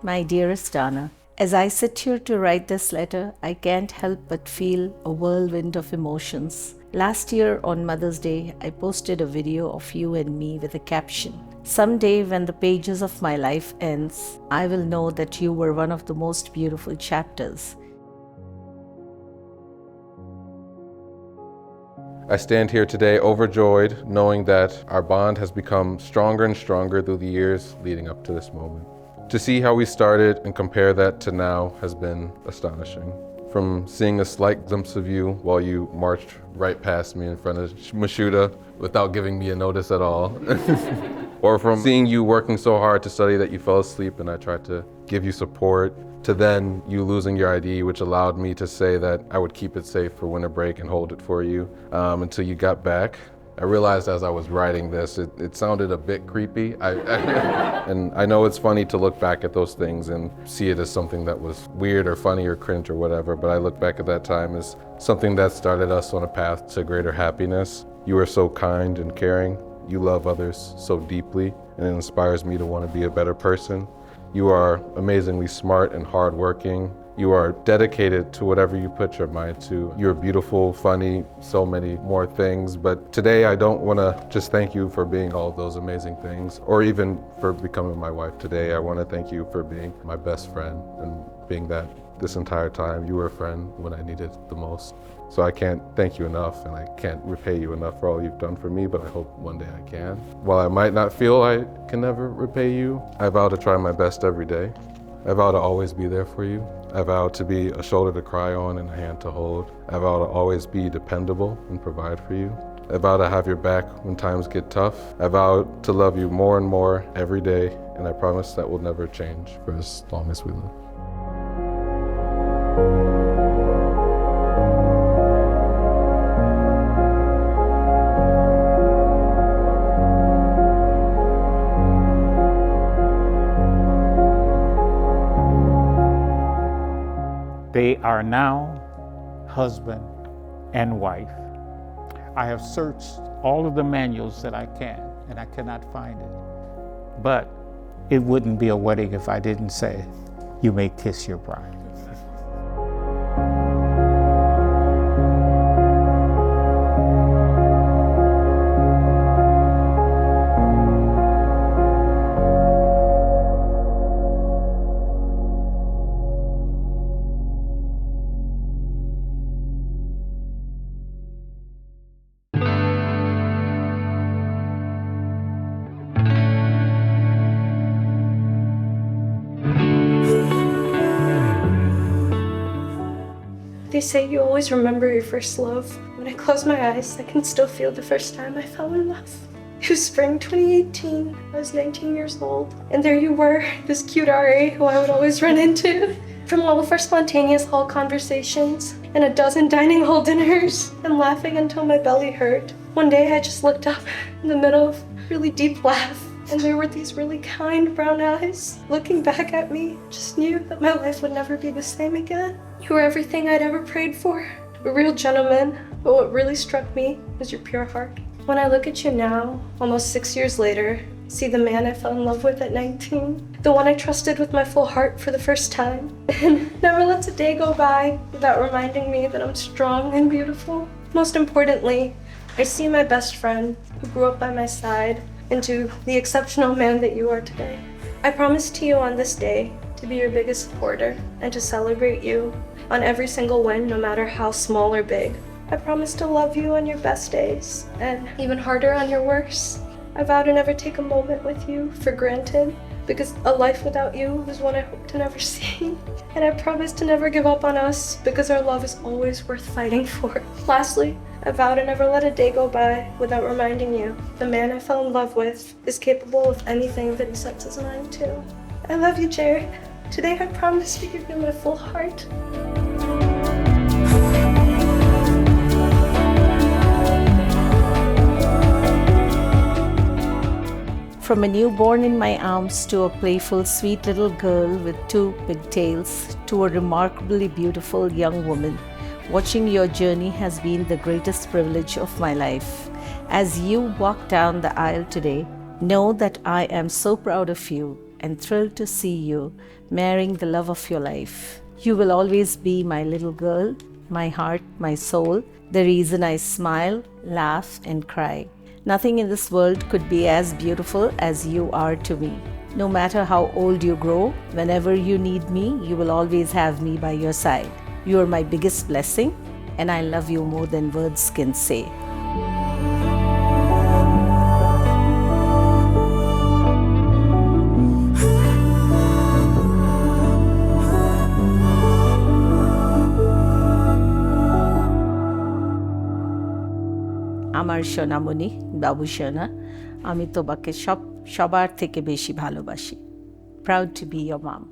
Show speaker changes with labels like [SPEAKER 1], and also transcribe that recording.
[SPEAKER 1] My dearest Donna, as I sit here to write this letter, I can't help but feel a whirlwind of emotions. Last year on Mother's Day, I posted a video of you and me with a caption. Someday when the pages of my life ends, I will know that you were one of the most beautiful chapters.
[SPEAKER 2] I stand here today overjoyed, knowing that our bond has become stronger and stronger through the years leading up to this moment. To see how we started and compare that to now has been astonishing. From seeing a slight glimpse of you while you marched right past me in front of Mashuda without giving me a notice at all. Or from seeing you working so hard to study that you fell asleep and I tried to give you support, to then you losing your ID, which allowed me to say that I would keep it safe for winter break and hold it for you until you got back. I realized as I was writing this, it sounded a bit creepy. And I know it's funny to look back at those things and see it as something that was weird or funny or cringe or whatever, but I look back at that time as something that started us on a path to greater happiness. You are so kind and caring. You love others so deeply, and it inspires me to want to be a better person. You are amazingly smart and hardworking. You are dedicated to whatever you put your mind to. You're beautiful, funny, so many more things. But today I don't want to just thank you for being all of those amazing things, or even for becoming my wife today. I want to thank you for being my best friend and being that this entire time. You were a friend when I needed it the most. So I can't thank you enough, and I can't repay you enough for all you've done for me, but I hope one day I can. While I might not feel I can never repay you, I vow to try my best every day. I vow to always be there for you. I vow to be a shoulder to cry on and a hand to hold. I vow to always be dependable and provide for you. I vow to have your back when times get tough. I vow to love you more and more every day, and I promise that will never change for as long as we live.
[SPEAKER 3] They are now husband and wife. I have searched all of the manuals that I can, and I cannot find it. But it wouldn't be a wedding if I didn't say, you may kiss your bride.
[SPEAKER 4] They say you always remember your first love. When I close my eyes, I can still feel the first time I fell in love. It was spring 2018. I was 19 years old. And there you were, this cute RA who I would always run into. From all of our spontaneous hall conversations and a dozen dining hall dinners and laughing until my belly hurt. One day I just looked up in the middle of a really deep laugh, and there were these really kind brown eyes looking back at me. Just knew that my life would never be the same again. You were everything I'd ever prayed for. A real gentleman, but what really struck me was your pure heart. When I look at you now, almost 6 years later, see the man I fell in love with at 19, the one I trusted with my full heart for the first time, and never lets a day go by without reminding me that I'm strong and beautiful. Most importantly, I see my best friend who grew up by my side into the exceptional man that you are today. I promise to you on this day to be your biggest supporter and to celebrate you on every single win, no matter how small or big. I promise to love you on your best days and even harder on your worst. I vow to never take a moment with you for granted, because a life without you is one I hope to never see. And I promise to never give up on us, because our love is always worth fighting for. Lastly, I vow to never let a day go by without reminding you the man I fell in love with is capable of anything that he sets his mind to. I love you, Jared. Today I promise to give you my full heart.
[SPEAKER 1] From a newborn in my arms to a playful, sweet little girl with 2 pigtails to a remarkably beautiful young woman, watching your journey has been the greatest privilege of my life. As you walk down the aisle today, know that I am so proud of you and thrilled to see you marrying the love of your life. You will always be my little girl, my heart, my soul, the reason I smile, laugh, and cry. Nothing in this world could be as beautiful as you are to me. No matter how old you grow, whenever you need me, you will always have me by your side. You are my biggest blessing, and I love you more than words can say. আমার সোনামণি, বাবু সোনা, আমি তোমাকে সবার থেকে বেশি ভালোবাসি। Proud to be your mom.